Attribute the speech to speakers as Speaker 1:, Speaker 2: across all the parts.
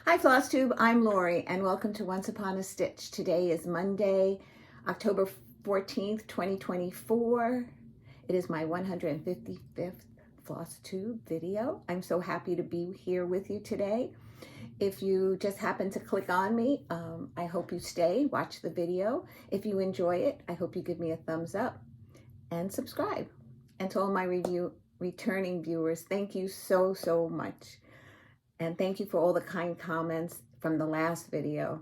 Speaker 1: Hi Flosstube, I'm Lori and welcome to Once Upon a Stitch. Today is Monday, October 14th, 2024. It is my 155th Flosstube video. I'm so happy to be here with you today. If you just happen to click on me, I hope you stay, watch the video. If you enjoy it, I hope you give me a thumbs up and subscribe. And to all my returning viewers, thank you so much. And thank you for all the kind comments from the last video.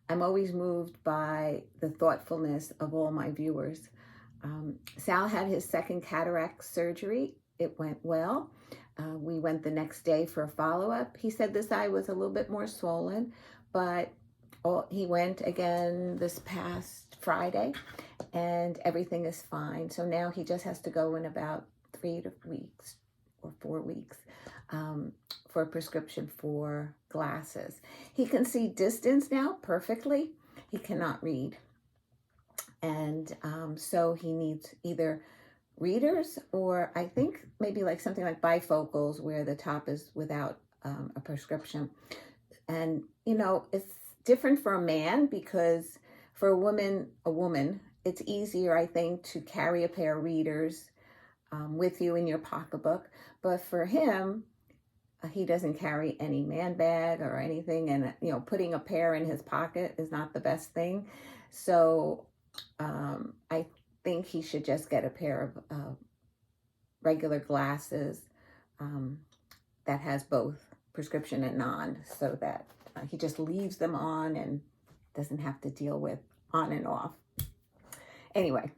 Speaker 1: I'm always moved by the thoughtfulness of all my viewers. Sal had his second cataract surgery. It went well. We went the next day for a follow-up. He said this eye was a little bit more swollen, but he went again this past Friday and everything is fine. So now he just has to go in about 3 weeks or 4 weeks for a prescription for glasses. He can see distance now perfectly. He cannot read. And so he needs either readers or I think maybe like something like bifocals where the top is without a prescription. And, you know, it's different for a man because for a woman, it's easier, I think, to carry a pair of readers with you in your pocketbook. But for him, he doesn't carry any man bag or anything, and you know, putting a pair in his pocket is not the best thing. So I think he should just get a pair of regular glasses that has both prescription and non, so that he just leaves them on and doesn't have to deal with on and off. Anyway,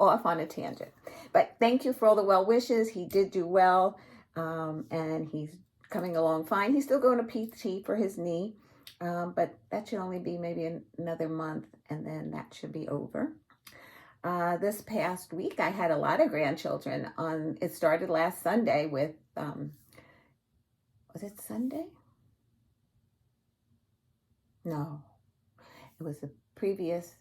Speaker 1: off on a tangent. But thank you for all the well wishes. He did do well. And he's coming along fine. He's still going to PT for his knee, but that should only be maybe another month, and then that should be over. This past week, I had a lot of grandchildren. It started last Sunday with, was it Sunday? No, it was the previous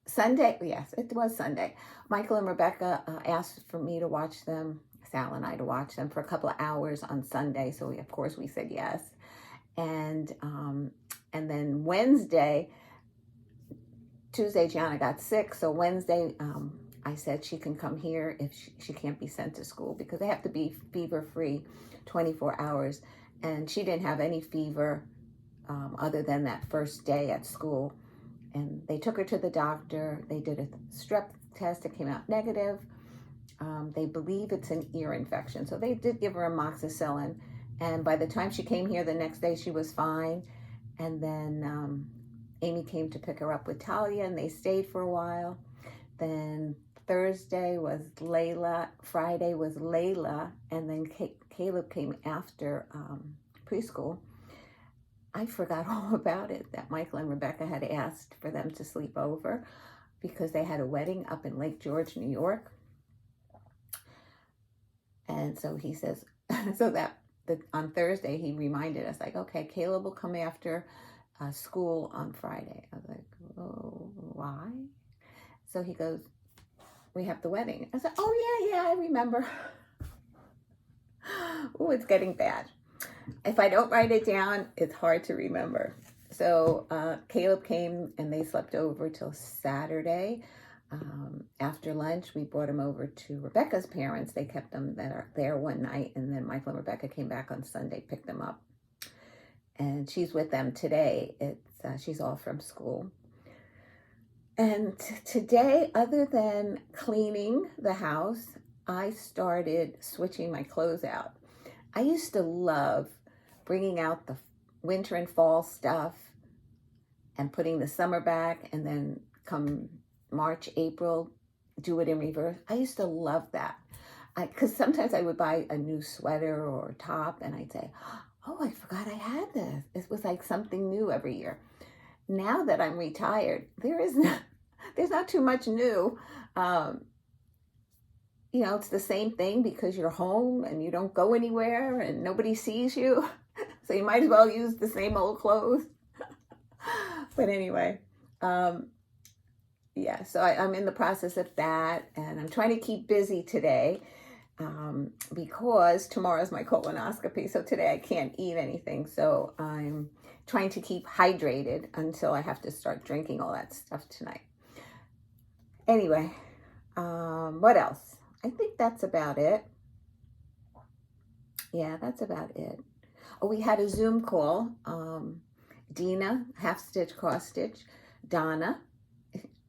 Speaker 1: Sunday. Yes, it was Sunday. Michael and Rebecca asked for me to watch them, Sal and I, to watch them for a couple of hours on Sunday. So of course we said yes. And then Tuesday, Gianna got sick. So Wednesday, I said she can come here if she can't be sent to school because they have to be fever-free 24 hours. And she didn't have any fever other than that first day at school. And they took her to the doctor. They did a strep test. It came out negative. They believe it's an ear infection. So they did give her amoxicillin. And by the time she came here the next day, she was fine. And then Amy came to pick her up with Talia, and they stayed for a while. Then Thursday was Layla. Friday was Layla. And then Caleb came after preschool. I forgot all about it, that Michael and Rebecca had asked for them to sleep over because they had a wedding up in Lake George, New York. And so he says, on Thursday, he reminded us, like, okay, Caleb will come after school on Friday. I was like, oh, why? So he goes, we have the wedding. I said, oh, yeah, I remember. Oh, it's getting bad. If I don't write it down, it's hard to remember. So Caleb came and they slept over till Saturday. After lunch, we brought him over to Rebecca's parents. They kept them there one night, and then Michael and Rebecca came back on Sunday, picked them up. And she's with them today. She's off from school. And today, other than cleaning the house, I started switching my clothes out. I used to love bringing out the winter and fall stuff and putting the summer back, and then come March, April, do it in reverse. I used to love that. Because sometimes I would buy a new sweater or top and I'd say, oh, I forgot I had this. It was like something new every year. Now that I'm retired, there's not too much new. You know, it's the same thing because you're home and you don't go anywhere and nobody sees you. So you might as well use the same old clothes. But anyway, yeah, so I'm in the process of that, and I'm trying to keep busy today. because tomorrow's my colonoscopy, so today I can't eat anything. So I'm trying to keep hydrated until I have to start drinking all that stuff tonight. Anyway, what else? I think that's about it. Yeah, that's about it. Oh, we had a Zoom call. Dina, half stitch, cross stitch. Donna,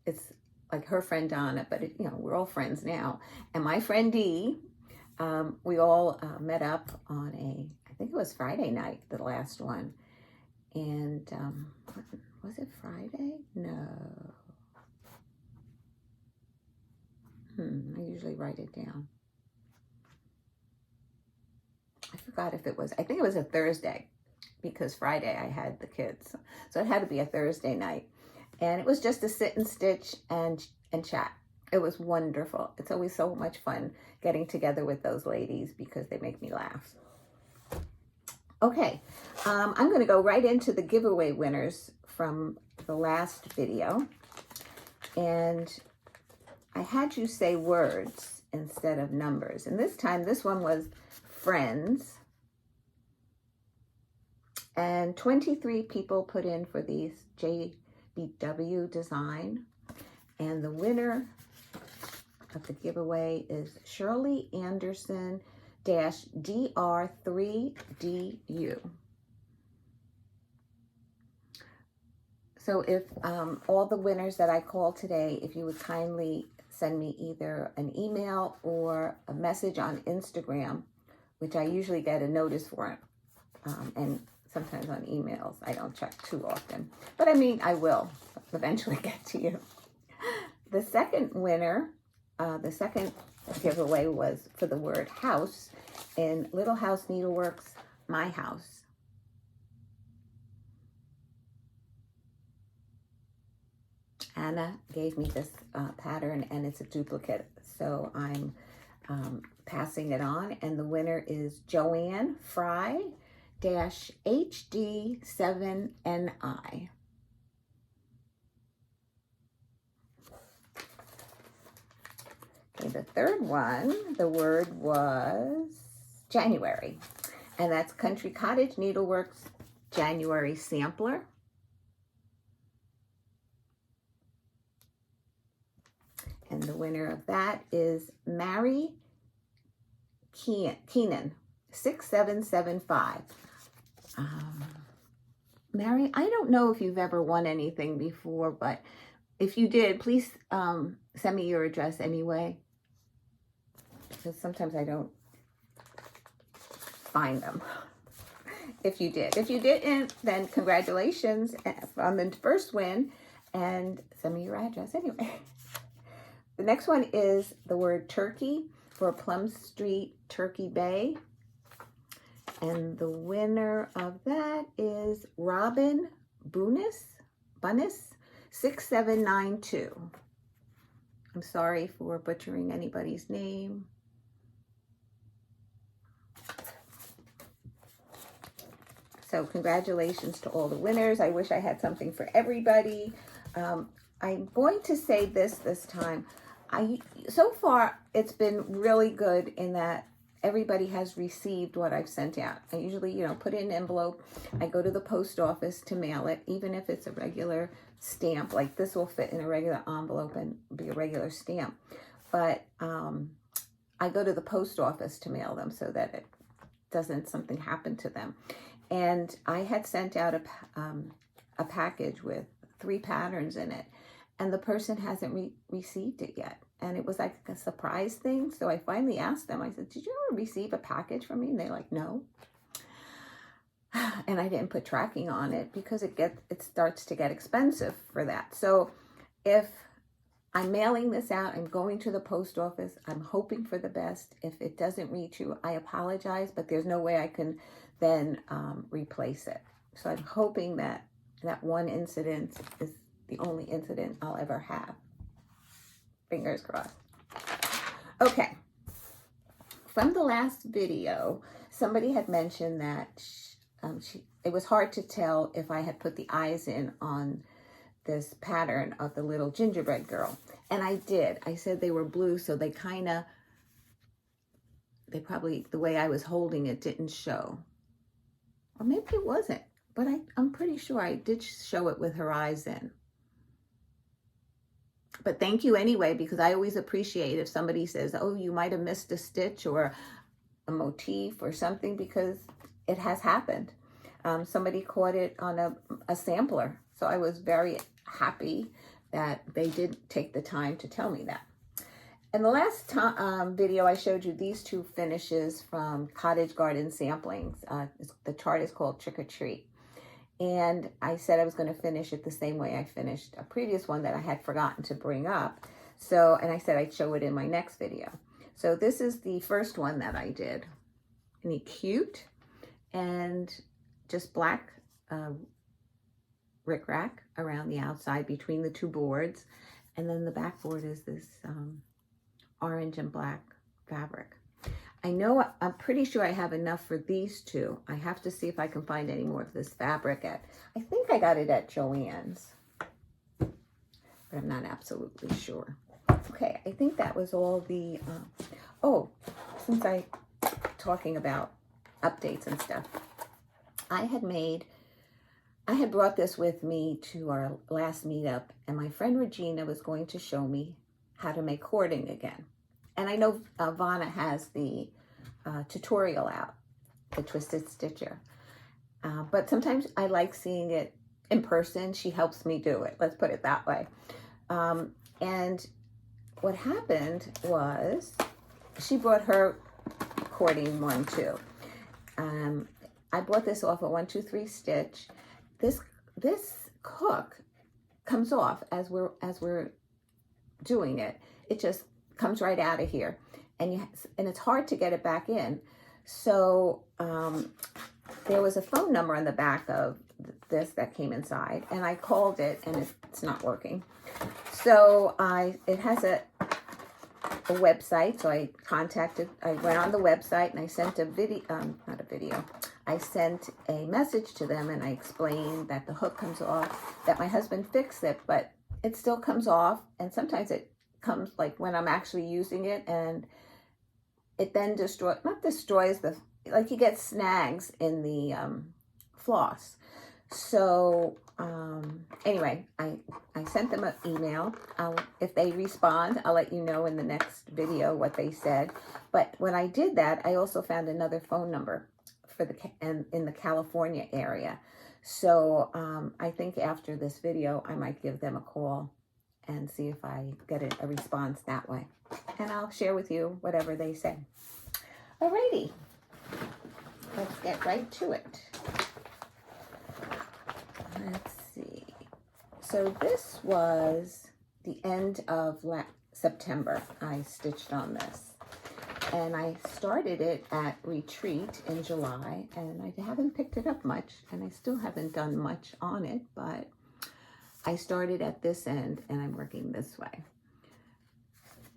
Speaker 1: it's like her friend Donna, but we're all friends now. And my friend Dee, we all met up on I think it was Friday night, the last one. And was it Friday? No. I usually write it down. I forgot if it was, I think it was a Thursday, because Friday I had the kids. So it had to be a Thursday night. And it was just to sit and stitch and chat. It was wonderful. It's always so much fun getting together with those ladies because they make me laugh. Okay, I'm going to go right into the giveaway winners from the last video. And I had you say words instead of numbers. And this time, this one was friends. And 23 people put in for these JBW design. And the winner of the giveaway is Shirley Anderson -DR3DU. So if all the winners that I called today, if you would kindly send me either an email or a message on Instagram, which I usually get a notice for, and sometimes on emails. I don't check too often, but I mean, I will eventually get to you. The second winner, the second giveaway was for the word house in Little House Needleworks, My House. Anna gave me this pattern, and it's a duplicate, so I'm passing it on, and the winner is Joanne Fry -HD7NI. Okay, the third one, the word was January, and that's Country Cottage Needleworks January Sampler. And the winner of that is Marikeenen 6775. Mary, I don't know if you've ever won anything before, but if you did, please send me your address anyway, because sometimes I don't find them. If you did. If you didn't, then congratulations on the first win, and send me your address anyway. The next one is the word turkey for Plum Street, Turkey Bay. And the winner of that is Robin Bunnis 6792. I'm sorry for butchering anybody's name. So congratulations to all the winners. I wish I had something for everybody. I'm going to say this time. So far, it's been really good in that everybody has received what I've sent out. I usually, put it in an envelope. I go to the post office to mail it, even if it's a regular stamp. Like this will fit in a regular envelope and be a regular stamp. But I go to the post office to mail them so that it doesn't something happen to them. And I had sent out a package with 3 patterns in it. And the person hasn't received it yet. And it was like a surprise thing. So I finally asked them, I said, did you ever receive a package from me? And they're like, no. And I didn't put tracking on it because it starts to get expensive for that. So if I'm mailing this out, I'm going to the post office, I'm hoping for the best. If it doesn't reach you, I apologize, but there's no way I can then replace it. So I'm hoping that one incident is the only incident I'll ever have. Fingers crossed. Okay. From the last video, somebody had mentioned that it was hard to tell if I had put the eyes in on this pattern of the little gingerbread girl. And I did. I said they were blue, so they kind of they probably, the way I was holding it didn't show. Or maybe it wasn't, but I'm pretty sure I did show it with her eyes in. But thank you anyway, because I always appreciate if somebody says, oh, you might have missed a stitch or a motif or something, because it has happened. Somebody caught it on a sampler. So I was very happy that they did take the time to tell me that. In the last video, I showed you these two finishes from Cottage Garden Samplings. The chart is called Trick or Treat. And I said I was going to finish it the same way I finished a previous one that I had forgotten to bring up. So, and I said I'd show it in my next video. So this is the first one that I did. Isn't he cute? And just black rickrack around the outside between the two boards. And then the back board is this orange and black fabric. I know, I'm pretty sure I have enough for these two. I have to see if I can find any more of this fabric I think I got it at Joann's, but I'm not absolutely sure. Okay, I think that was all the, oh, since talking about updates and stuff, I had brought this with me to our last meetup, and my friend Regina was going to show me how to make cording again. And I know Vanna has the tutorial out, the Twisted Stitcher. But sometimes I like seeing it in person. She helps me do it. Let's put it that way. And what happened was she brought her cording one too. I bought this off a 1, 2, 3 stitch. This hook comes off as we're doing it. It just comes right out of here, and it's hard to get it back in. So there was a phone number on the back of this that came inside, and I called it, and it's not working. So it has a website. So I went on the website and I sent I sent a message to them, and I explained that the hook comes off, that my husband fixed it, but it still comes off, and sometimes it comes like when I'm actually using it, and it then not destroys like you get snags in the floss. So anyway, I sent them an email. If they respond, I'll let you know in the next video what they said. But when I did that, I also found another phone number for in the California area. So I think after this video, I might give them a call and see if I get a response that way. And I'll share with you whatever they say. Alrighty, let's get right to it. Let's see. So this was the end of September. I stitched on this. And I started it at Retreat in July, and I haven't picked it up much, and I still haven't done much on it, but I started at this end and I'm working this way.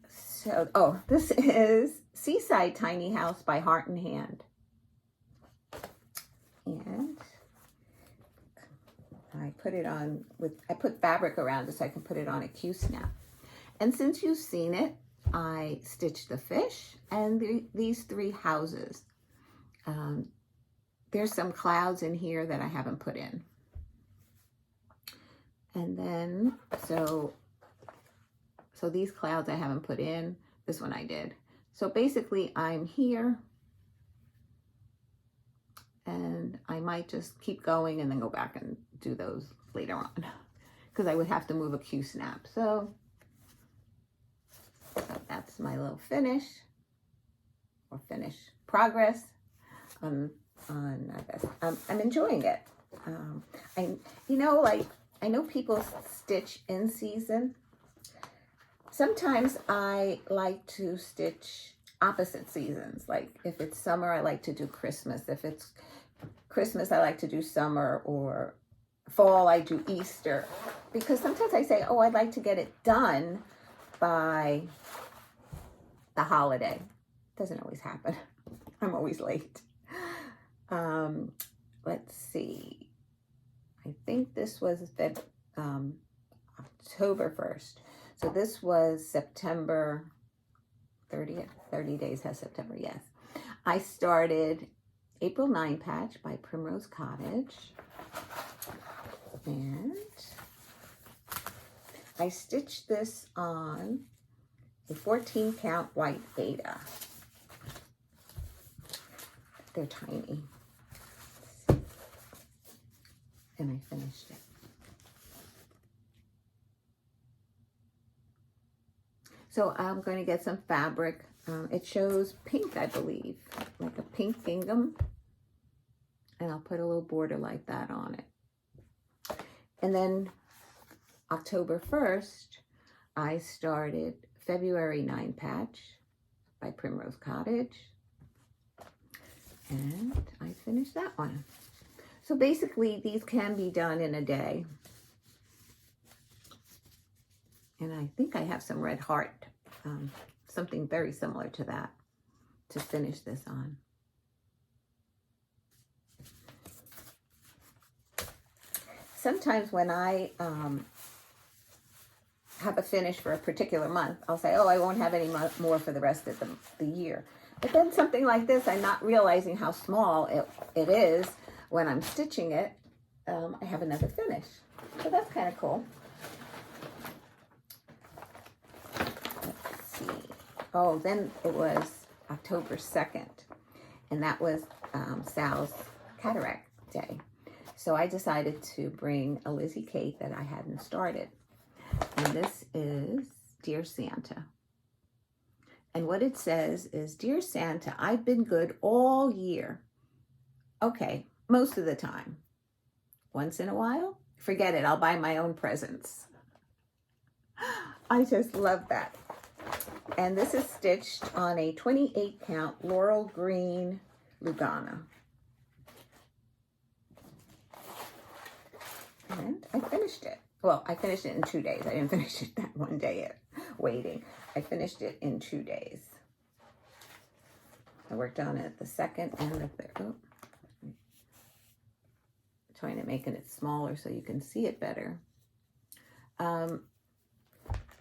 Speaker 1: So, this is Seaside Tiny House by Heart and Hand. And I put it on I put fabric around it so I can put it on a Q-snap. And since you've seen it, I stitched the fish and these 3 houses. There's some clouds in here that I haven't put in. And then, so these clouds I haven't put in, this one I did. So basically I'm here, and I might just keep going and then go back and do those later on, because I would have to move a Q-snap. So that's my little finish, or finish progress on this. I'm enjoying it. I know people stitch in season. Sometimes I like to stitch opposite seasons. Like if it's summer, I like to do Christmas. If it's Christmas, I like to do summer, or fall, I do Easter. Because sometimes I say, oh, I'd like to get it done by the holiday. Doesn't always happen. I'm always late. Let's see. I think this was October 1st. So this was September 30th. 30 days has September, yes. I started April 9 patch by Primrose Cottage, and I stitched this on a 14 count white Beta. They're tiny. And I finished it. So I'm going to get some fabric. It shows pink, I believe, like a pink gingham. And I'll put a little border like that on it. And then October 1st, I started February 9 patch by Primrose Cottage. And I finished that one. So basically, these can be done in a day. And I think I have some red heart, something very similar to that, to finish this on. Sometimes when I have a finish for a particular month, I'll say, oh, I won't have any more for the rest of the year. But then something like this, I'm not realizing how small it is when I'm stitching it. I have another finish. So that's kind of cool. Let's see. Oh, then it was October 2nd. And that was Sal's Cataract Day. So I decided to bring a Lizzie Kate that I hadn't started. And this is Dear Santa. And what it says is, Dear Santa, I've been good all year. Okay, most of the time. Once in a while, forget it, I'll buy my own presents. I just love that. And this is stitched on a 28 count Laurel Green Lugana. And I finished it. Well, I finished it in 2 days. I didn't finish it that one day waiting. I finished it in 2 days. I worked on it the second and the third. Oh. Trying to make it smaller so you can see it better.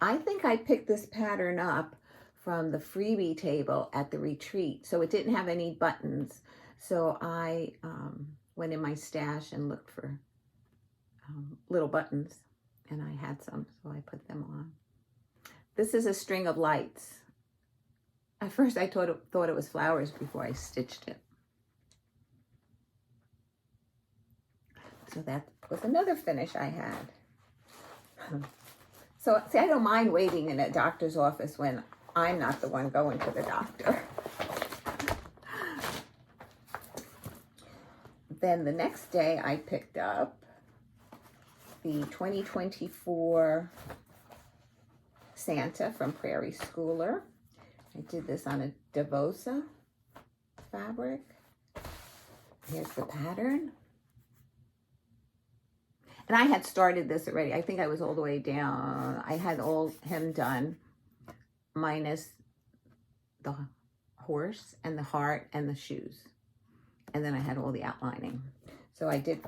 Speaker 1: I think I picked this pattern up from the freebie table at the retreat. So it didn't have any buttons. So I went in my stash and looked for little buttons, and I had some, so I put them on. This is a string of lights. At first I thought it was flowers before I stitched it. So that was another finish I had. So see, I don't mind waiting in a doctor's office when I'm not the one going to the doctor. Then the next day I picked up the 2024 Santa from Prairie Schooler. I did this on a Devosa fabric. Here's the pattern. And I had started this already. I think I was all the way down. I had all hem done, minus the horse and the heart and the shoes. And then I had all the outlining. So I did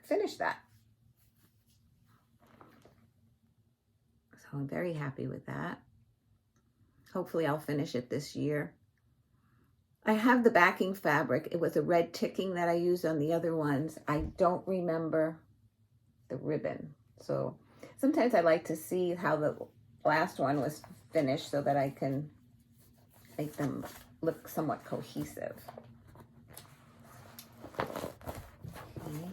Speaker 1: finish that. So I'm very happy with that. Hopefully I'll finish it this year. I have the backing fabric. It was a red ticking that I used on the other ones. I don't remember the ribbon. So sometimes I like to see how the last one was finished so that I can make them look somewhat cohesive. Okay.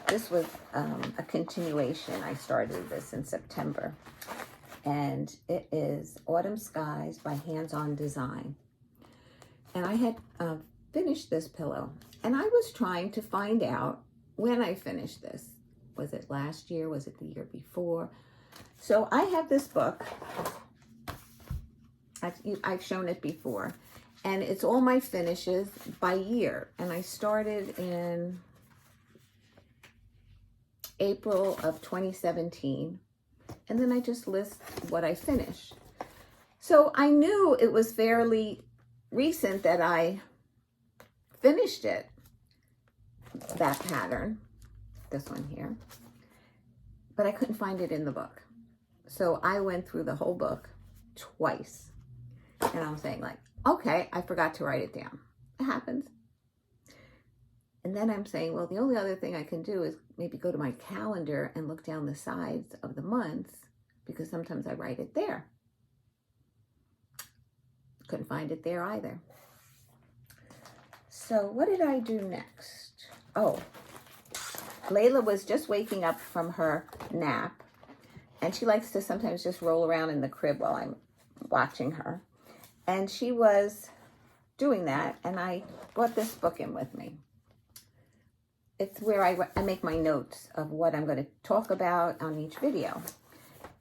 Speaker 1: This was a continuation. I started this in September. And it is Autumn Skies by Hands On Design. And I had finished this pillow. And I was trying to find out when I finished this. Was it last year? Was it the year before? So I have this book. I've shown it before. And it's all my finishes by year. And I started in April of 2017. And then I just list what I finished. So I knew it was fairly recent that I finished it, that pattern, this one here. but I couldn't find it in the book. So I went through the whole book twice. And I'm saying like, okay, I forgot to write it down. It happens. And then I'm saying, well, the only other thing I can do is maybe go to my calendar and look down the sides of the months, because sometimes I write it there. Couldn't find it there either. So what did I do next? Oh, Layla was just waking up from her nap, and she likes to sometimes just roll around in the crib while I'm watching her. And she was doing that, and I brought this book in with me. It's where I make my notes of what I'm going to talk about on each video.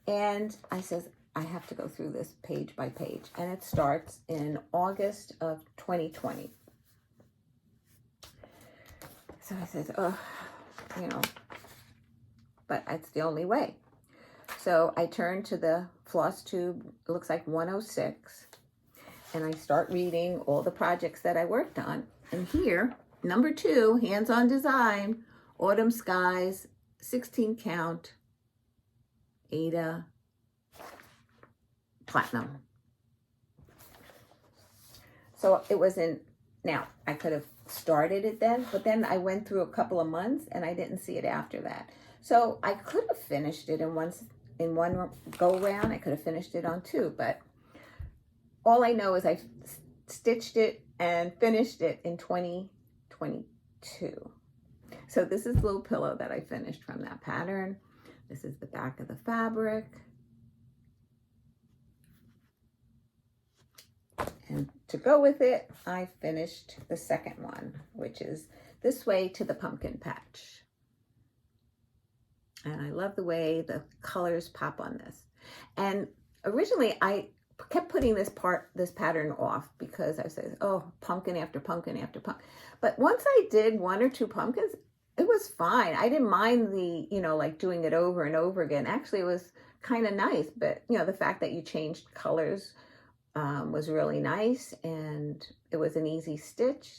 Speaker 1: And I says, I have to go through this page by page. And it starts in August of 2020. So I says, oh, you know, but it's the only way. So I turn to the Flosstube, it looks like 106. And I start reading all the projects that I worked on. And here, number 2, hands-on design, autumn skies, 16 count, Ada, platinum. So it was in, now I could have started it then, but then I went through a couple of months and I didn't see it after that. So I could have finished it in one go round. I could have finished it on 2, but all I know is I stitched it and finished it in 2022. So this is the little pillow that I finished from that pattern. This is the back of the fabric. And to go with it, I finished the second one, which is This Way to the Pumpkin Patch. And I love the way the colors pop on this. And originally I kept putting this pattern off because I said, oh, pumpkin after pumpkin after pumpkin. But once I did 1 or 2 pumpkins, it was fine. I didn't mind the, you know, like doing it over and over again. Actually, it was kind of nice. But, you know, the fact that you changed colors was really nice. And it was an easy stitch.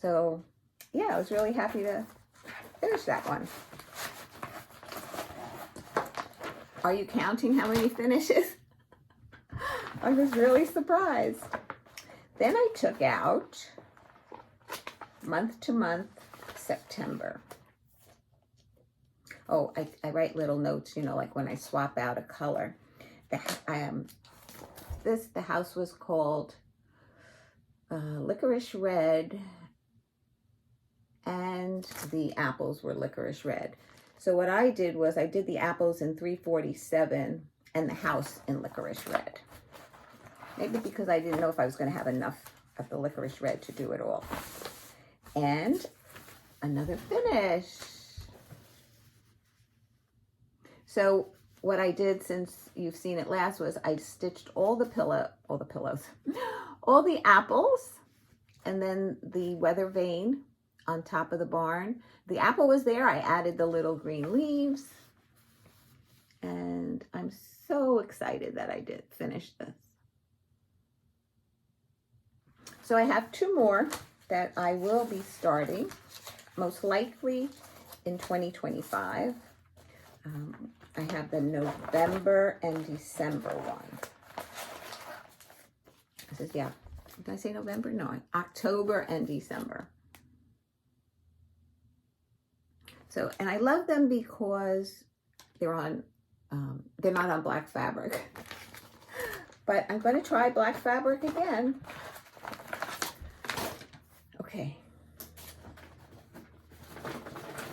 Speaker 1: So, yeah, I was really happy to finish that one. Are you counting how many finishes? I was really surprised. Then I took out month to month September. Oh, I write little notes, you know, like when I swap out a color. The house was called Licorice Red, and the apples were Licorice Red. So what I did was I did the apples in 347 and the house in Licorice Red. Maybe because I didn't know if I was going to have enough of the Licorice Red to do it all. And another finish. So what I did, since you've seen it last, was I stitched all the apples, and then the weather vane on top of the barn. The apple was there. I added the little green leaves. And I'm so excited that I did finish this. So I have 2 more that I will be starting, most likely in 2025. I have the November and December one. This is, yeah, did I say November? No, October and December. So, and I love them because they're not on black fabric. But I'm going to try black fabric again. Okay.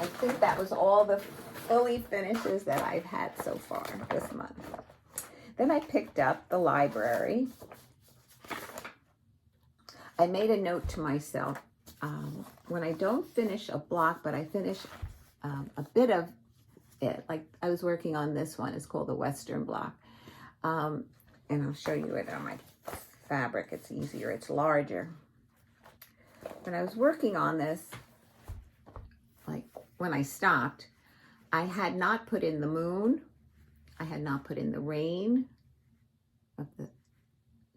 Speaker 1: I think that was all the fully finishes that I've had so far this month. Then I picked up the library. I made a note to myself, when I don't finish a block, but I finish a bit of it, like I was working on this one, it's called the Western block. And I'll show you it on my fabric. It's easier, it's larger. When I was working on this, like when I stopped, I had not put in the moon. I had not put in the rain of the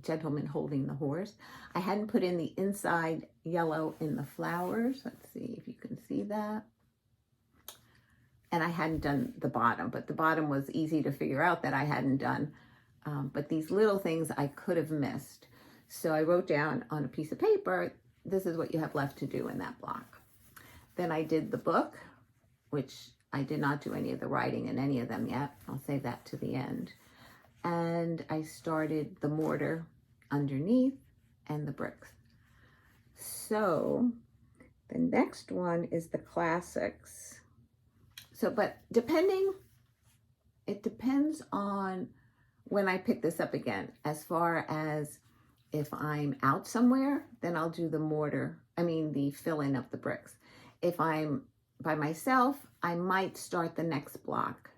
Speaker 1: gentleman holding the horse. I hadn't put in the inside yellow in the flowers. Let's see if you can see that. and I hadn't done the bottom, but the bottom was easy to figure out that I hadn't done. But these little things I could have missed. So I wrote down on a piece of paper, this is what you have left to do in that block. Then I did the book, which I did not do any of the writing in any of them yet. I'll save that to the end. And I started the mortar underneath and the bricks. So the next one is the classics. So, but it depends on when I pick this up again. As far as if I'm out somewhere, then I'll do the the fill-in of the bricks. If I'm by myself, I might start the next block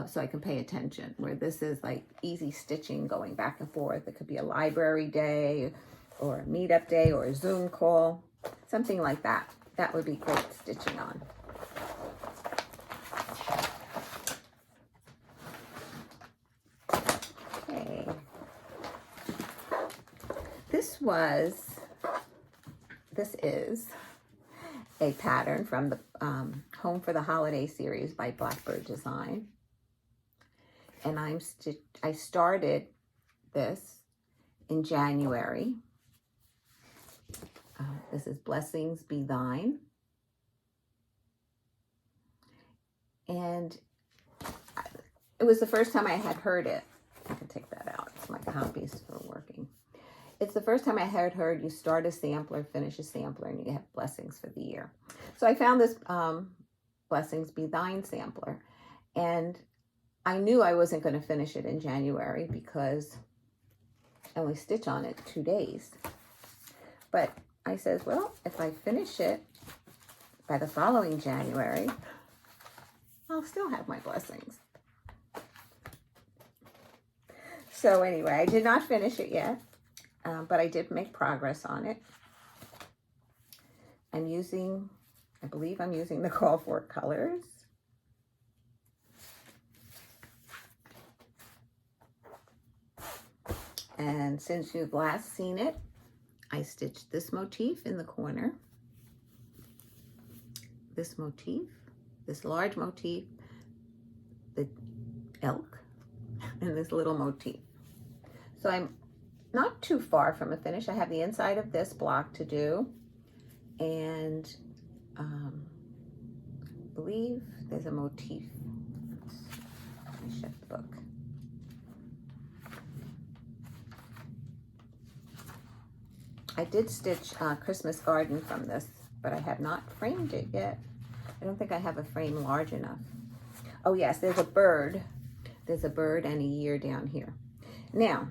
Speaker 1: so I can pay attention, where this is like easy stitching going back and forth. It could be a library day or a meetup day or a Zoom call, something like that. That would be great stitching on. Okay. This is a pattern from the Home for the Holiday series by Blackbird Design. And I started this in January. This is Blessings Be Thine. And it was the first time I had heard it. I can take that out. It's my copies for working. It's the first time I had heard you start a sampler, finish a sampler, and you have blessings for the year. So I found this Blessings Be Thine sampler, and I knew I wasn't going to finish it in January because I only stitch on it 2 days. But I said, well, if I finish it by the following January, I'll still have my blessings. So anyway, I did not finish it yet, but I did make progress on it. I believe I'm using the call for colors. And since you've last seen it, I stitched this motif in the corner, this motif, this large motif, the elk, and this little motif. So I'm not too far from a finish. I have the inside of this block to do, and I believe there's a motif. Let me shut the book. I did stitch Christmas Garden from this, but I have not framed it yet. I don't think I have a frame large enough. Oh yes, there's a bird. There's a bird and a year down here. Now,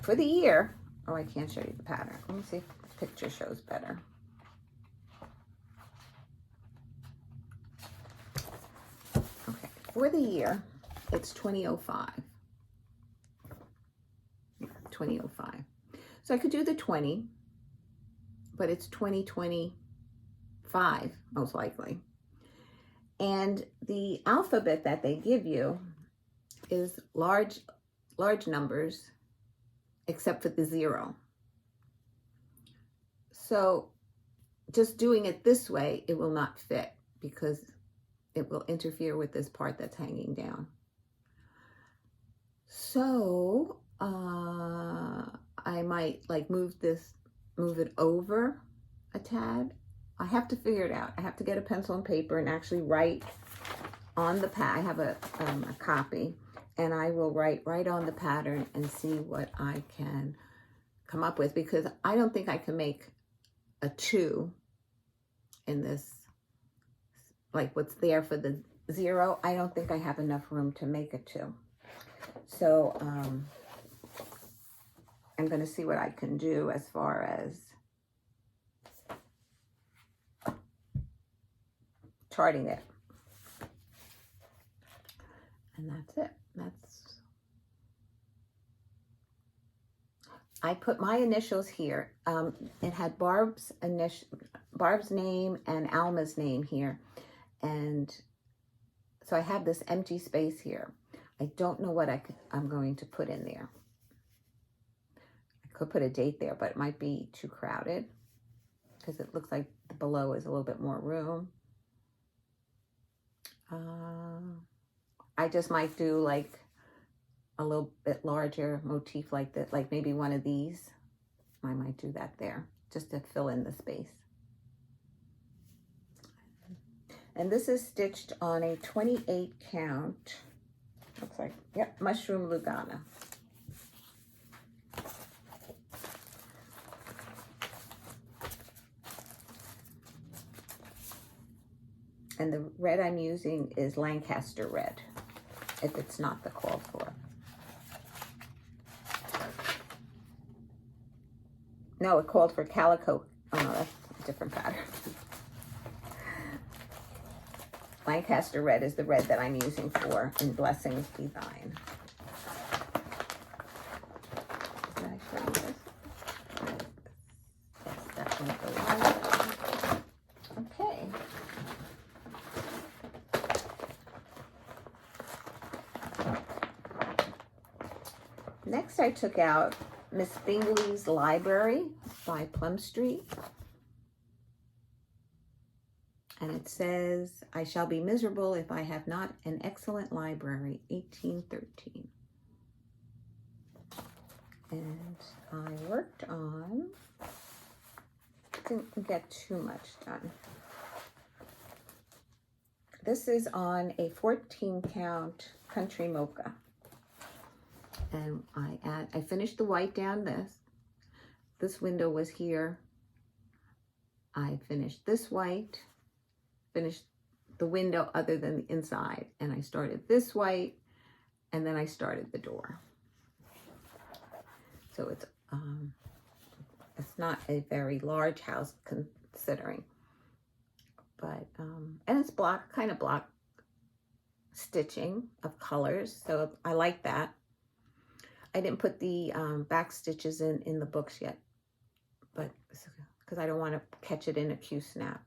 Speaker 1: for the year, oh, I can't show you the pattern. Let me see if the picture shows better. Okay, for the year, it's 2005. 2005. So I could do the 20, but it's 2025, most likely. And the alphabet that they give you is large numbers, except for the 0. So just doing it this way, it will not fit because it will interfere with this part that's hanging down. So I might like move it over a tad. I have to figure it out. I have to get a pencil and paper and actually write on the I have a copy, and I will write right on the pattern and see what I can come up with, because I don't think I can make a 2 in this, like what's there for the 0. I don't think I have enough room to make a 2. So I'm going to see what I can do as far as charting it. And that's it. I put my initials here. It had Barb's name and Alma's name here. And so I have this empty space here. I don't know what I'm going to put in there. I could put a date there, but it might be too crowded because it looks like below is a little bit more room. I just might do like a little bit larger motif like that, like maybe one of these. I might do that there just to fill in the space. And this is stitched on a 28 count. Looks like, yep, mushroom Lugana. And the red I'm using is Lancaster red, if it's not the called for. No, it called for calico. Oh no, that's a different pattern. Lancaster red is the red that I'm using for In Blessings Be Thine. Did I show you this? Yes, that one's the light. Okay. Next, I took out Miss Bingley's Library by Plum Street. And it says, I shall be miserable if I have not an excellent library, 1813. And I worked on, didn't get too much done. This is on a 14 count country mocha. And I finished the white down this window was here. I finished this white, finished the window other than the inside, and I started this white, and then I started the door. So it's not a very large house considering, but and it's kind of block stitching of colors, so I like that. I didn't put the back stitches in the books yet, but because I don't want to catch it in a Q-snap.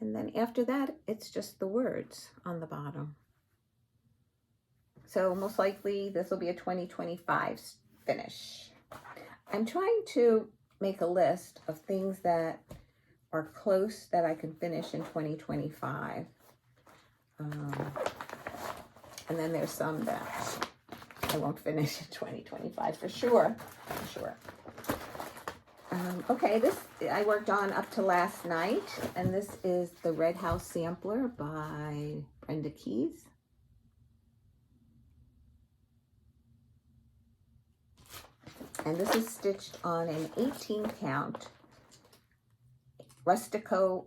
Speaker 1: And then after that, it's just the words on the bottom. So most likely this will be a 2025 finish. I'm trying to make a list of things that are close that I can finish in 2025. And then there's some that I won't finish in 2025 for sure. Okay, this I worked on up to last night, and this is the Red House Sampler by Brenda Keyes. And this is stitched on an 18 count Rustico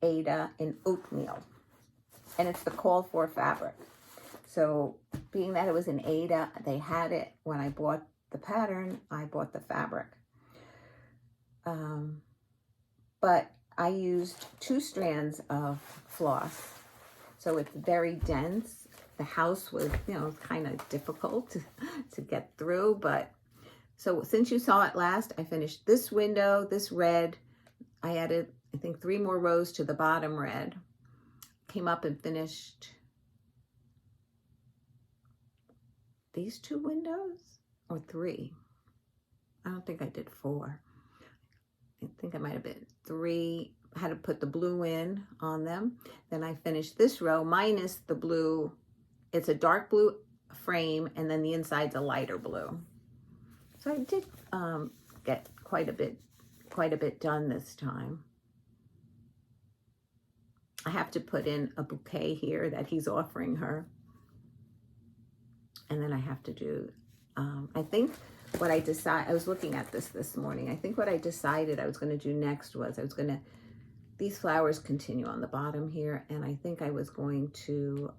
Speaker 1: Ada in oatmeal, and it's the called for fabric. So being that it was an Ada, they had it when I bought the pattern, I bought the fabric. But I used 2 strands of floss, so it's very dense. The house was, kind of difficult to get through, but so since you saw it last, I finished this window, this red. I added, I think, 3 more rows to the bottom red. Came up and finished these 2 windows, or 3. I don't think I did 4. I think I might have been 3. I had to put the blue in on them. Then I finished this row minus the blue. It's a dark blue frame, and then the inside's a lighter blue. So I did get quite a bit done this time. I have to put in a bouquet here that he's offering her. And then I have to do, I think what I was looking at this morning. I think what I decided I was going to do next was these flowers continue on the bottom here. And I think I was going to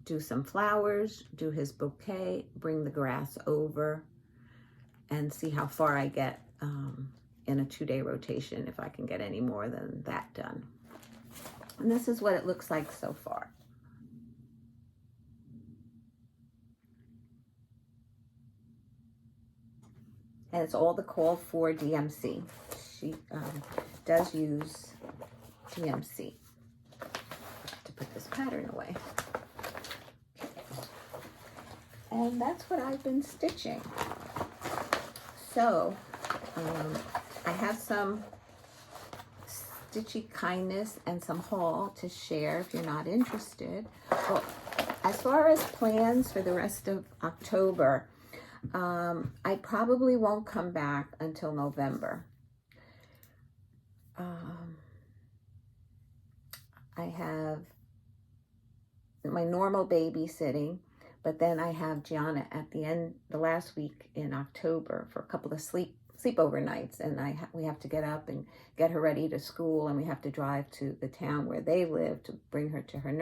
Speaker 1: do some flowers, do his bouquet, bring the grass over, and see how far I get in a 2-day rotation, if I can get any more than that done. And this is what it looks like so far. And it's all the call for DMC. She does use DMC. I have to put this pattern away. Okay. And that's what I've been stitching. So I have some stitchy kindness and some haul to share if you're not interested. Well, as far as plans for the rest of October, I probably won't come back until November. I have my normal babysitting, but then I have Gianna at the last week in October for a couple of sleepover nights, and we have to get up and get her ready to school, and we have to drive to the town where they live to bring her to her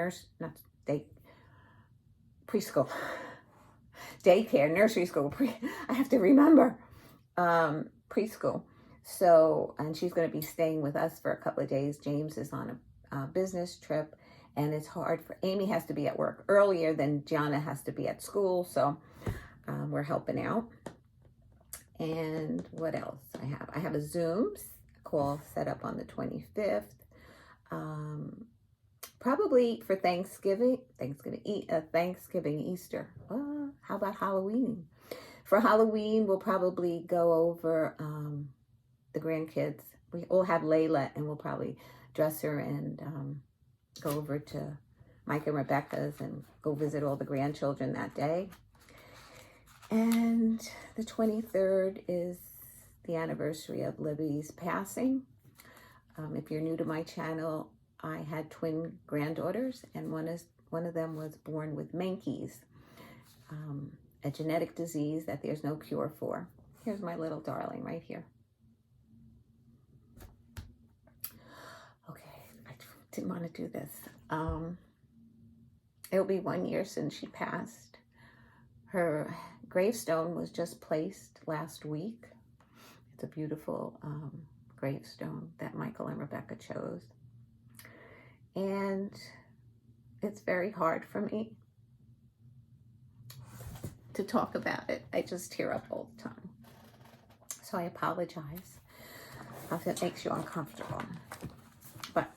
Speaker 1: preschool, daycare, nursery school. I have to remember preschool. So, and she's going to be staying with us for a couple of days. James is on a business trip, and it's hard for Amy has to be at work earlier than Gianna has to be at school. So we're helping out. And what else I have? I have a Zoom call set up on the 25th. Probably for Thanksgiving, Easter. How about Halloween? For Halloween, we'll probably go over the grandkids. We all have Layla, and we'll probably dress her and go over to Mike and Rebecca's and go visit all the grandchildren that day. And the 23rd is the anniversary of Libby's passing. If you're new to my channel, I had twin granddaughters, and one of them was born with Menkes, a genetic disease that there's no cure for. Here's my little darling right here. Okay, I didn't want to do this. It'll be 1 year since she passed. Her gravestone was just placed last week. It's a beautiful gravestone that Michael and Rebecca chose. And it's very hard for me to talk about it. I just tear up all the time. So I apologize if it makes you uncomfortable. But,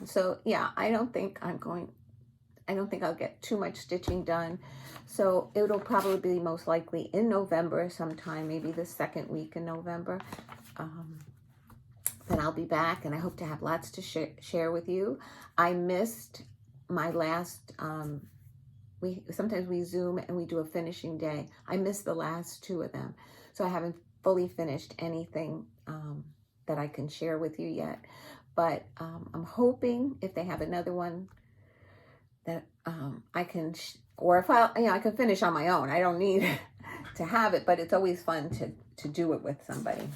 Speaker 1: so yeah, I don't think I'll get too much stitching done. So it'll probably be most likely in November sometime, maybe the second week in November. Then I'll be back, and I hope to have lots to share with you. I missed my last, sometimes we Zoom and we do a finishing day. I missed the last two of them. So I haven't fully finished anything that I can share with you yet. But I'm hoping if they have another one that I can, or if I can finish on my own. I don't need to have it, but it's always fun to do it with somebody.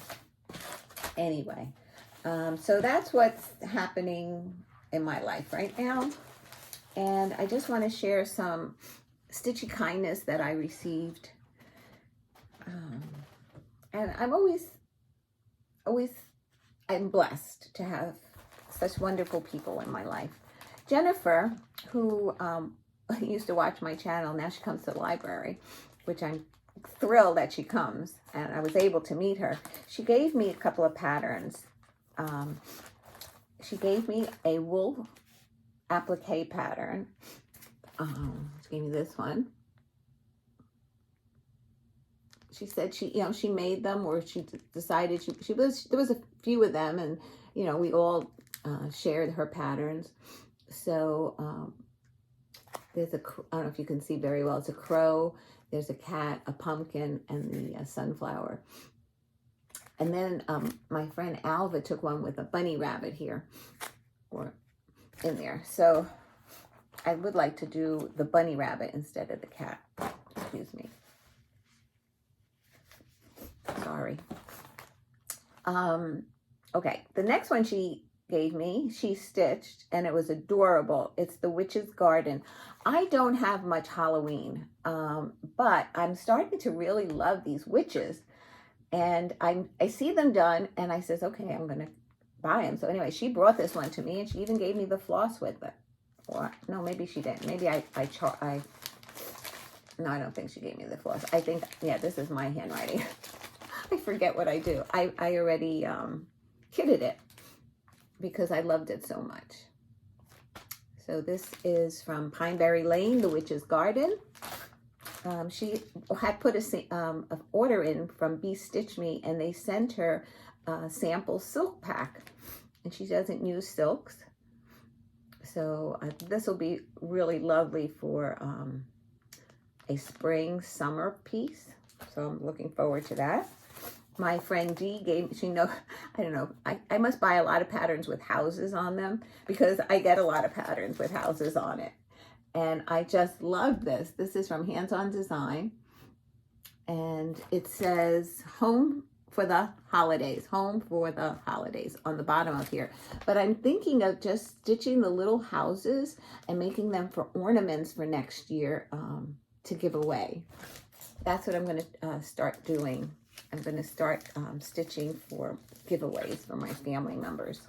Speaker 1: Anyway, so that's what's happening in my life right now. And I just want to share some stitchy kindness that I received. And I'm blessed to have such wonderful people in my life. Jennifer, who used to watch my channel, now she comes to the library, which I'm thrilled that she comes, and I was able to meet her. She gave me a couple of patterns. She gave me a wool applique pattern. She gave me this one. She said she made them, or she decided there was a few of them, and we all shared her patterns. So there's I don't know if you can see very well. It's a crow, there's a cat, a pumpkin, and the sunflower. And then my friend Alva took one with a bunny rabbit here, or in there. So I would like to do the bunny rabbit instead of the cat. Excuse me. Sorry. Okay, the next one she gave me, she stitched, and it was adorable. It's the Witch's Garden. I don't have much Halloween, but I'm starting to really love these witches, and I see them done, and I says, okay, I'm gonna buy them. So anyway, she brought this one to me, and she even gave me the floss with it. Or no, maybe she didn't. Maybe no, I don't think she gave me the floss. I think, yeah, this is my handwriting. I forget what I do. I already kitted it because I loved it so much. So this is from Pineberry Lane, The Witch's Garden. She had put an order in from Be Stitch Me, and they sent her a sample silk pack. and she doesn't use silks. So this will be really lovely for a spring summer piece. So I'm looking forward to that. My friend Dee gave, I don't know, I must buy a lot of patterns with houses on them because I get a lot of patterns with houses on it. And I just love this. This is from Hands On Design. And it says home for the holidays, home for the holidays on the bottom of here. But I'm thinking of just stitching the little houses and making them for ornaments for next year to give away. That's what I'm going to start doing. I'm going to start stitching for giveaways for my family members.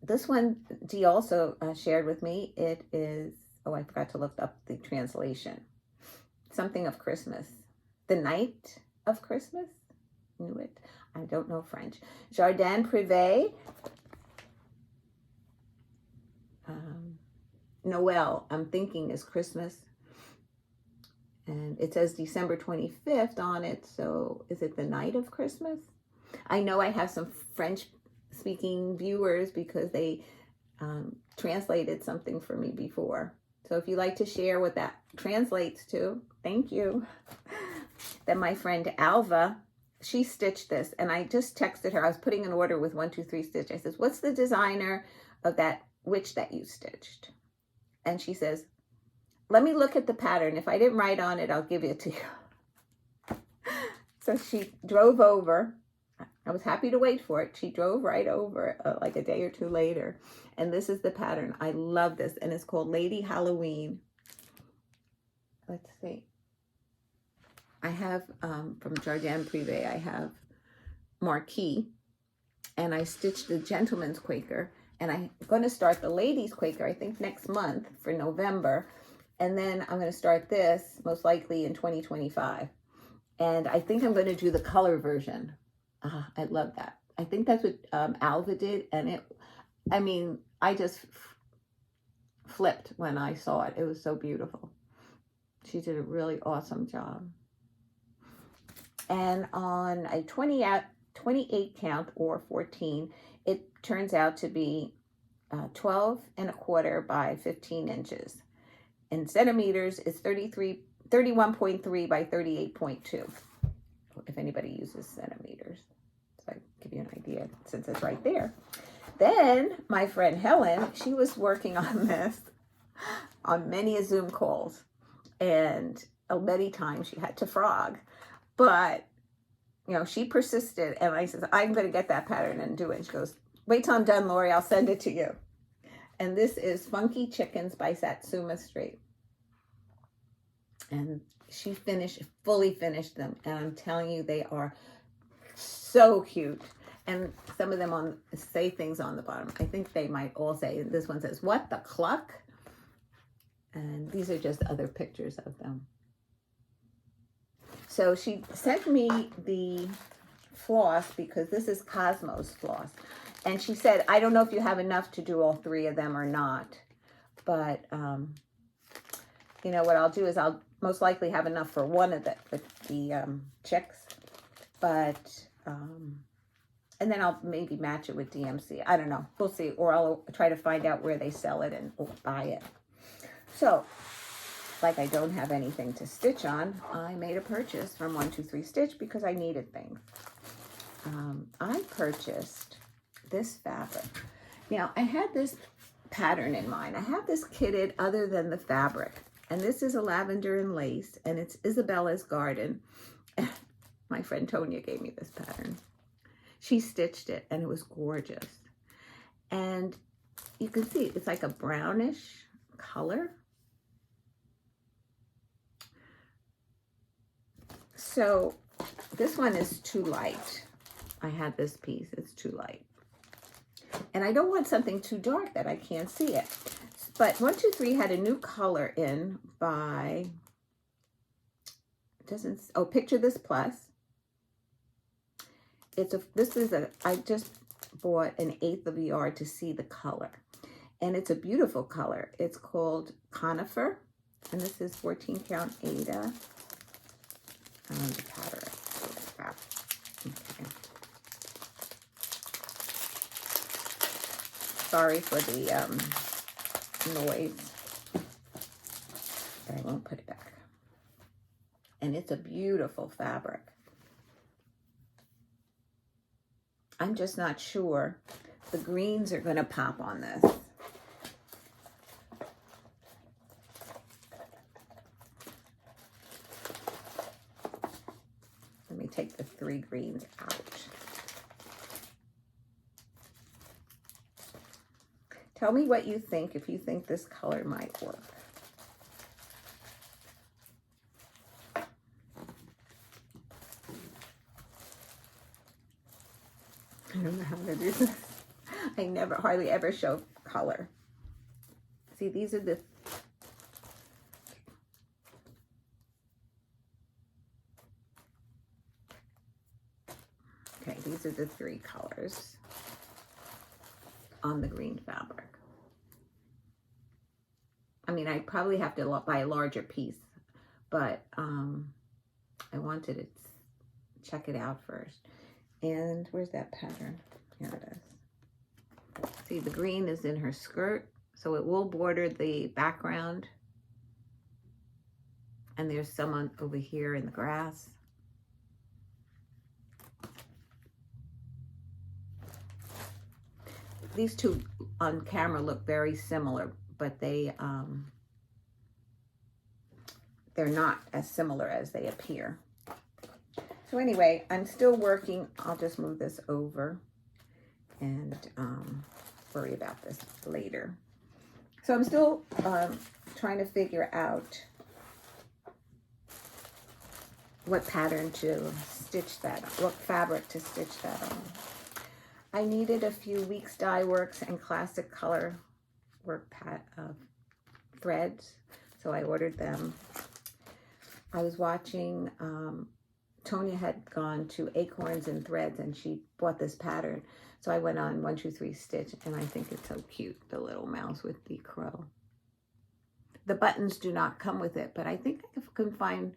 Speaker 1: This one Dee also shared with me. It is, oh, I forgot to look up the translation. Something of Christmas. The night of Christmas? Knew it. I don't know French. Jardin Privé. Noel, I'm thinking is Christmas. And it says December 25th on it. So is it the night of Christmas? I know I have some French speaking viewers because they translated something for me before. So if you like to share what that translates to, thank you. Then my friend Alva, she stitched this, and I just texted her. I was putting an order with 123 Stitch. I says, what's the designer of that witch that you stitched? And she says, let me look at the pattern. If I didn't write on it, I'll give it to you. So she drove over. I was happy to wait for it. She drove right over like a day or two later. And this is the pattern. I love this. And it's called Lady Halloween. Let's see. I have, from Jardin Privé, I have Marquee. And I stitched the Gentleman's Quaker. And I'm going to start the Ladies Quaker, I think, next month for November. And then I'm going to start this, most likely in 2025. And I think I'm going to do the color version. I love that. I think that's what Alva did. And I just flipped when I saw it. It was so beautiful. She did a really awesome job. And on a 28 count or 14, it turns out to be 12 1/4 by 15 inches. In centimeters, it's 31.3 by 38.2. If anybody uses centimeters. So I give you an idea since it's right there. Then my friend Helen, she was working on this on many a Zoom calls. And many times she had to frog. But, she persisted. And I said, I'm going to get that pattern and do it. And she goes, wait till I'm done, Lori. I'll send it to you. And this is Funky Chickens by Satsuma Street. And she fully finished them. And I'm telling you, they are so cute. And some of them say things on the bottom. I think they might all say, this one says, what the cluck? And these are just other pictures of them. So she sent me the floss because this is Cosmos floss. And she said, I don't know if you have enough to do all 3 of them or not. But, what I'll do is I'll most likely have enough for one of the chicks. But, and then I'll maybe match it with DMC. I don't know. We'll see. Or I'll try to find out where they sell it and buy it. So, like I don't have anything to stitch on, I made a purchase from 123 Stitch because I needed things. I purchased this fabric. Now, I had this pattern in mind. I have this kitted other than the fabric. And this is a lavender and lace, and it's Isabella's Garden. My friend Tonya gave me this pattern. She stitched it, and it was gorgeous. And you can see it's like a brownish color. So this one is too light. I had this piece, it's too light. And I don't want something too dark that I can't see it. But 123 had a new color in by, Picture This Plus. I just bought an 1/8 of a yard to see the color. And it's a beautiful color. It's called Conifer. And this is 14 count Aida. The pattern. Okay. Sorry for the noise, but I won't put it back. And it's a beautiful fabric. I'm just not sure the greens are going to pop on this. Let me take the 3 greens out. Tell me what you think, if you think this color might work. I don't know how to do this. I hardly ever show color. See, these are the... Okay, these are the 3 colors on the green fabric. I mean, I probably have to buy a larger piece, but I wanted to check it out first. And where's that pattern? Here it is. See, the green is in her skirt, so it will border the background. And there's someone over here in the grass. These two on camera look very similar, but they're not as similar as they appear. So anyway, I'm still working. I'll just move this over and worry about this later. So I'm still trying to figure out what pattern to stitch that on, what fabric to stitch that on. I needed a few Weeks Dye Works and Classic Color work threads, so I ordered them. I was watching, Tonya had gone to Acorns and Threads and she bought this pattern. So I went on 1, 2, 3 stitch, and I think it's so cute, the little mouse with the crow. The buttons do not come with it, but I think I can find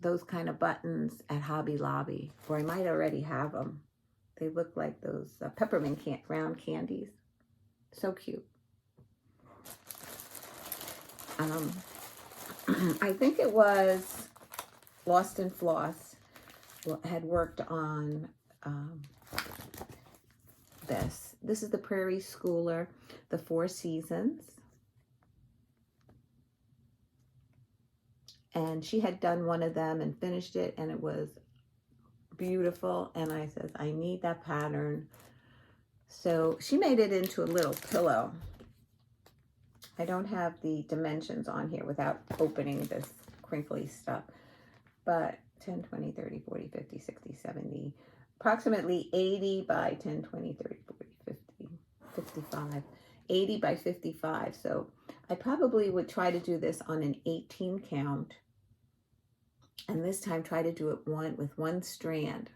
Speaker 1: those kind of buttons at Hobby Lobby, or I might already have them. They look like those peppermint round candies. So cute. I think it was Lost in Floss had worked on this. This is the Prairie Schooler, the 4 Seasons. And she had done one of them and finished it, and it was beautiful. And I said, I need that pattern. So she made it into a little pillow. I don't have the dimensions on here without opening this crinkly stuff, but 10, 20, 30, 40, 50, 60, 70, approximately 80 by 10, 20, 30, 40, 50, 55, 80 by 55. So I probably would try to do this on an 18 count, and this time try to do it with one strand.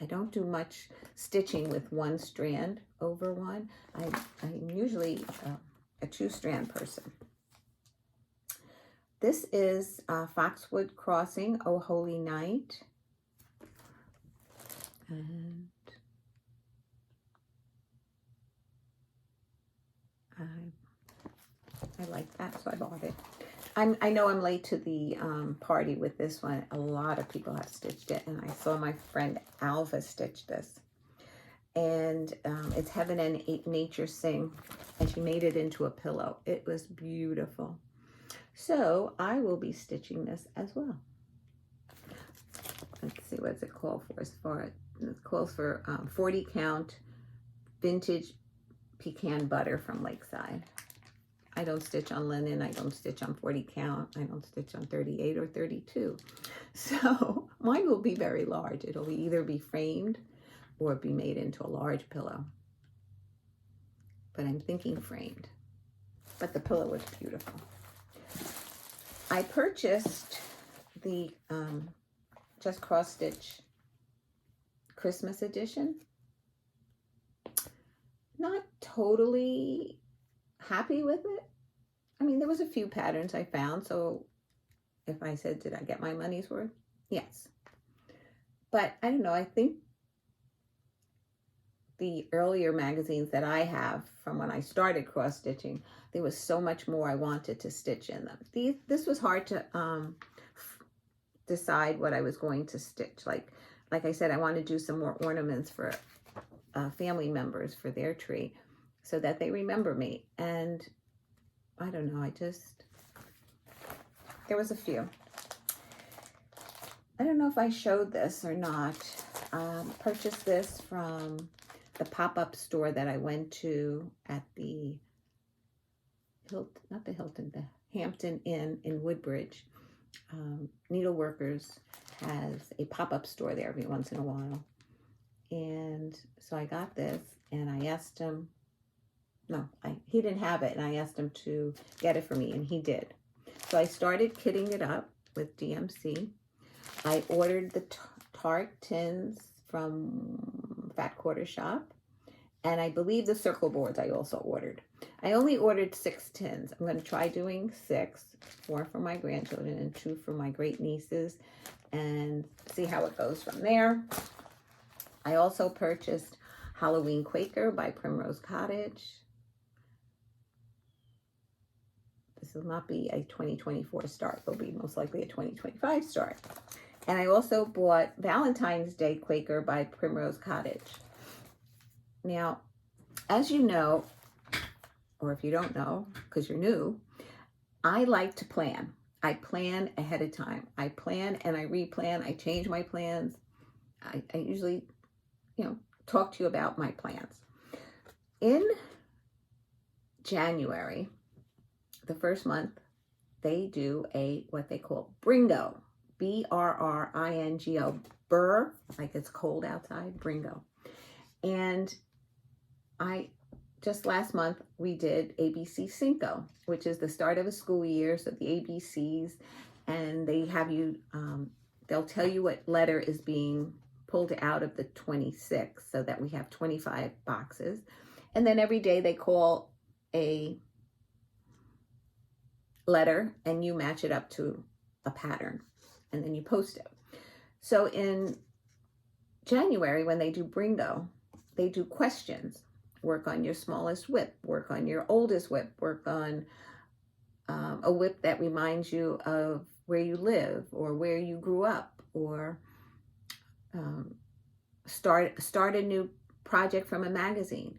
Speaker 1: I don't do much stitching with one strand over one. I'm usually a 2-strand person. This is Foxwood Crossing, Oh Holy Night. And I like that, so I bought it. I know I'm late to the party with this one. A lot of people have stitched it, and I saw my friend Alva stitch this. And it's Heaven and Nature Sing, and she made it into a pillow. It was beautiful. So I will be stitching this as well. Let's see, what's it called for as far as it calls for 40 count vintage pecan butter from Lakeside. I don't stitch on linen. I don't stitch on 40 count. I don't stitch on 38 or 32. So mine will be very large. It'll either be framed or be made into a large pillow. But I'm thinking framed. But the pillow was beautiful. I purchased the Just Cross Stitch Christmas edition. Not totally happy with it. I mean, there was a few patterns I found, so if I said, did I get my money's worth? Yes. But I don't know, I think the earlier magazines that I have from when I started cross stitching, there was so much more I wanted to stitch in them. This was hard to decide what I was going to stitch. Like I said, I want to do some more ornaments for family members for their tree so that they remember me. And I don't know, there was a few. I don't know if I showed this or not. Purchased this from the pop-up store that I went to at the the Hampton Inn in Woodbridge. Needleworkers has a pop-up store there every once in a while. And so I got this and I asked him, he didn't have it, and I asked him to get it for me, and he did. So I started kitting it up with DMC. I ordered the tart tins from Fat Quarter Shop, and I believe the circle boards I also ordered. I only ordered 6 tins. I'm going to try doing 6, 4 for my grandchildren and 2 for my great nieces, and see how it goes from there. I also purchased Halloween Quaker by Primrose Cottage. This will not be a 2024 start. It'll be most likely a 2025 start. And I also bought Valentine's Day Quaker by Primrose Cottage. Now, as you know, or if you don't know, because you're new, I like to plan. I plan ahead of time. I plan and I replan. I change my plans. I usually, talk to you about my plans. In January, the first month, they do what they call Bringo. B-R-R-I-N-G-O. Burr, like it's cold outside, Bringo. And just last month, we did ABC Cinco, which is the start of a school year. So the ABCs, and they have you, they'll tell you what letter is being pulled out of the 26, so that we have 25 boxes. And then every day they call a letter and you match it up to a pattern and then you post it. So in January, when they do Bringo, they do questions. Work on your smallest whip, work on your oldest whip, work on a whip that reminds you of where you live or where you grew up, or start a new project from a magazine,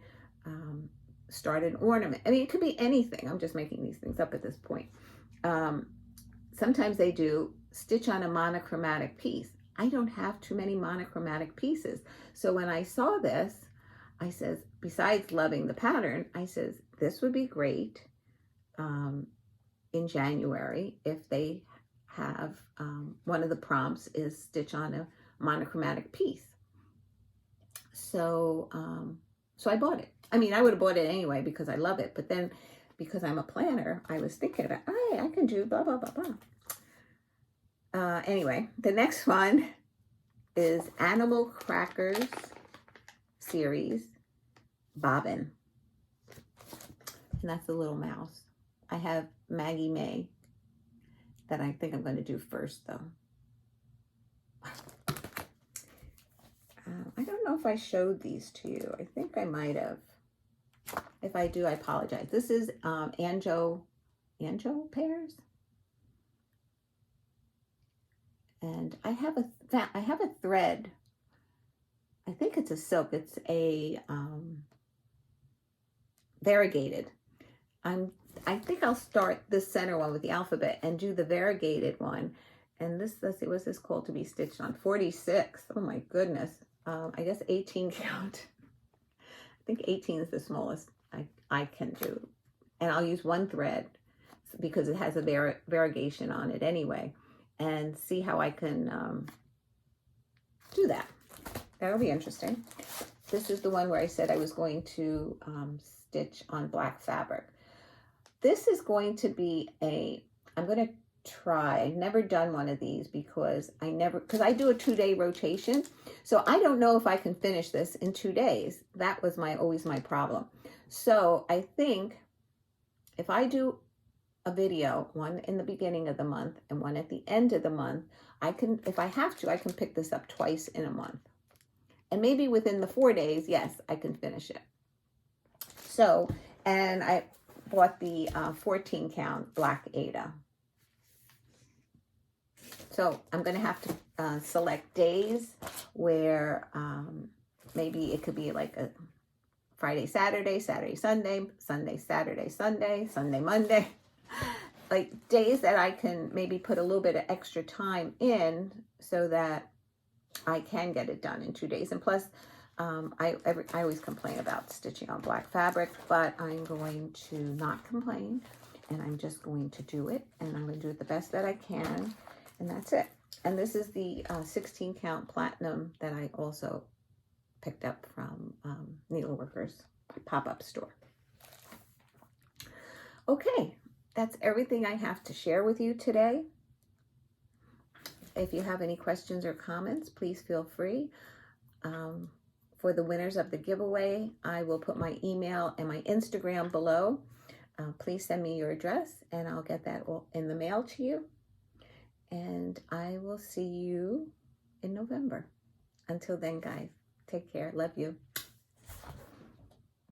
Speaker 1: start an ornament. I mean, it could be anything. I'm just making these things up at this point. Sometimes they do stitch on a monochromatic piece. I don't have too many monochromatic pieces. So when I saw this, I says, besides loving the pattern, I says, this would be great in January if they have, one of the prompts is stitch on a monochromatic piece. So, so I bought it. I mean, I would have bought it anyway because I love it. But then because I'm a planner, I was thinking about, hey, I can do blah, blah, blah, blah. Anyway, the next one is Animal Crackers series bobbin. And that's the little mouse. I have Maggie May that I think I'm going to do first, though. I don't know if I showed these to you. I think I might have. If I do, I apologize. This is Anjo pears. And I have a thread. I think it's a silk. It's a variegated. I think I'll start this center one with the alphabet and do the variegated one. And this, let's see, what's this called to be stitched on? 46. Oh my goodness. I guess 18 count. I think 18 is the smallest I can do. And I'll use one thread because it has a variegation on it anyway. And see how I can do that. That'll be interesting. This is the one where I said I was going to stitch on black fabric. This is going to be I'm going to try. I've never done one of these because I do a 2-day rotation. So I don't know if I can finish this in 2 days. That was always my problem. So I think if I do a video, one in the beginning of the month and one at the end of the month, if I have to, I can pick this up twice in a month. And maybe within the 4 days, yes, I can finish it. So, and I bought the 14 count black Ada. So I'm going to have to select days where maybe it could be like a Friday, Saturday, Saturday, Sunday, Sunday, Saturday, Sunday, Sunday, Monday. Like days that I can maybe put a little bit of extra time in so that I can get it done in 2 days. And plus, I always complain about stitching on black fabric, but I'm going to not complain, and I'm just going to do it, and I'm going to do it the best that I can, and that's it. And this is the 16 count platinum that I also picked up from Needleworkers pop-up store. Okay, that's everything I have to share with you today. If you have any questions or comments, please feel free. For the winners of the giveaway, I will put my email and my Instagram below. Please send me your address and I'll get that all in the mail to you. And I will see you in November. Until then, guys, take care. Love you.